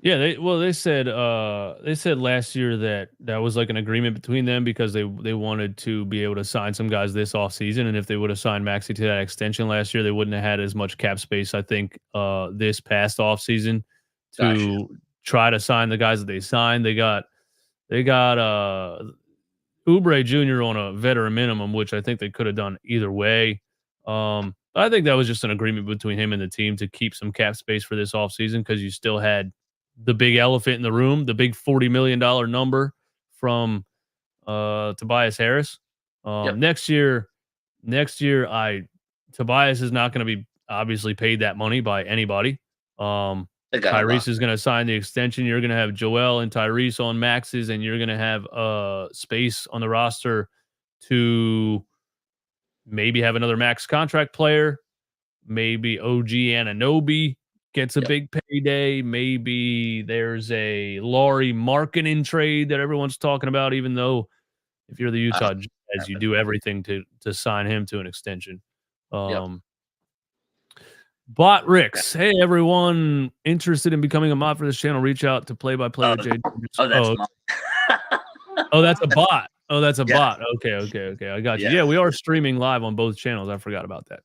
Yeah, they said last year that was like an agreement between them because they wanted to be able to sign some guys this offseason, and if they would have signed Maxey to that extension last year, they wouldn't have had as much cap space, I think, this past offseason to try to sign the guys that they signed. They got Oubre Jr. on a veteran minimum, which I think they could have done either way. I think that was just an agreement between him and the team to keep some cap space for this offseason because you still had the big elephant in the room, the big $40 million number from Tobias Harris. Next year, Tobias is not going to be obviously paid that money by anybody. Tyrese is going to sign the extension. You're going to have Joel and Tyrese on maxes, and you're going to have space on the roster to maybe have another max contract player. Maybe OG Anunoby gets a big payday. Maybe there's a Lauri Markkanen trade that everyone's talking about, even though if you're the Utah Jazz, you do everything to sign him to an extension. Bot Ricks. Hey, everyone interested in becoming a mod for this channel, reach out to play-by-play with Jay. That's a bot. Oh, that's a bot. Okay. I got you. Yeah, we are streaming live on both channels. I forgot about that.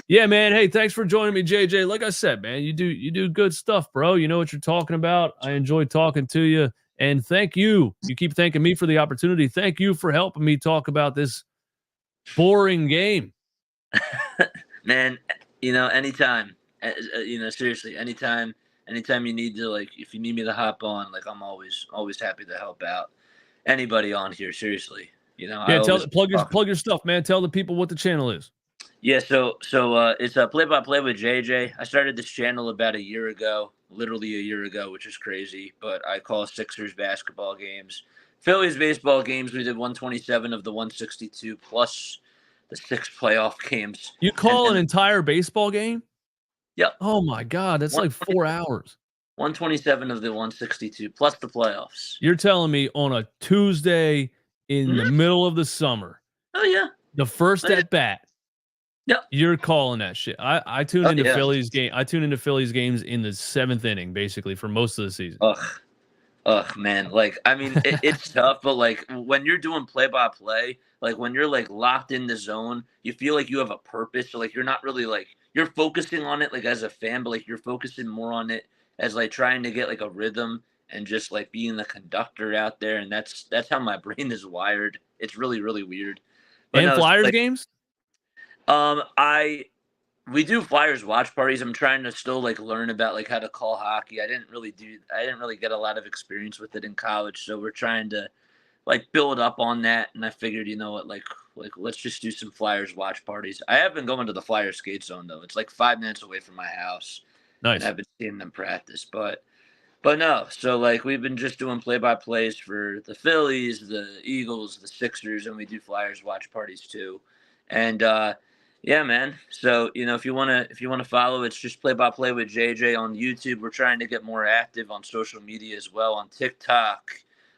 Yeah, man. Hey, thanks for joining me, JJ. Like I said, man, you do good stuff, bro. You know what you're talking about. I enjoy talking to you. And thank you. You keep thanking me for the opportunity. Thank you for helping me talk about this boring game. Man, anytime. Seriously, anytime you need to, like, if you need me to hop on, like, I'm always happy to help out anybody on here. Seriously, Yeah, plug your stuff, man. Tell the people what the channel is. Yeah, so it's a play-by-play with JJ. I started this channel about a year ago, literally a year ago, which is crazy. But I call Sixers basketball games, Phillies baseball games. We did 127 of the 162 plus the 6 playoff games. You call an entire baseball game? Yep. Oh my God, that's like 4 hours. 127 of the 162 plus the playoffs. You're telling me on a Tuesday in the middle of the summer? Oh yeah. The first at bat. Yep. You're calling that shit. I tune into Phillies game. I tune into Phillies games in the 7th inning, basically, for most of the season. Ugh, man. Like, I mean, it's tough, but like when you're doing play-by-play, like when you're like locked in the zone, you feel like you have a purpose. So like you're not really like you're focusing on it like as a fan, but like you're focusing more on it as like trying to get like a rhythm and just like being the conductor out there. And that's how my brain is wired. It's really, really weird. But And no, Flyers like games? I we do Flyers watch parties. I'm trying to still like learn about like how to call hockey. I didn't really get a lot of experience with it in college, so we're trying to like build up on that. And I figured, you know what, like let's just do some Flyers watch parties. I have been going to the Flyers skate zone though. It's like 5 minutes away from my house, and Nice. I've been seeing them practice. But no, so like we've been just doing play-by-plays for the Phillies, the Eagles, the Sixers, and we do Flyers watch parties too. And yeah, man. So if you wanna follow, it's just play-by-play with JJ on YouTube. We're trying to get more active on social media as well, on TikTok,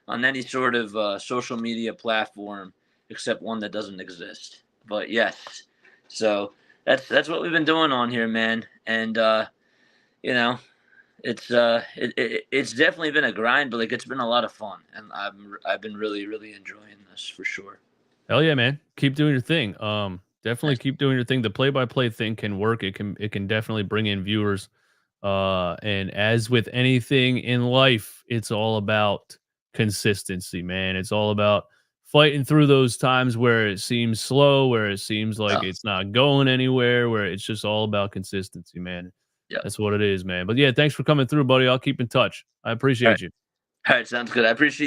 on any sort of social media platform except one that doesn't exist. But yes, so that's what we've been doing on here, man. And you know it's definitely been a grind, but like it's been a lot of fun, and I've been really enjoying this for sure. Hell yeah, man. Keep doing your thing. Definitely Nice. keep doing your thing. The play-by-play thing can work. It can definitely bring in viewers. And as with anything in life, it's all about consistency, man. It's all about fighting through those times where it seems slow, where it seems like Oh, it's not going anywhere, where it's just all about consistency, man. yeah. That's what it is, man. But yeah, thanks for coming through, buddy. I'll keep in touch. I All right. appreciate you. All right. Sounds good. I appreciate.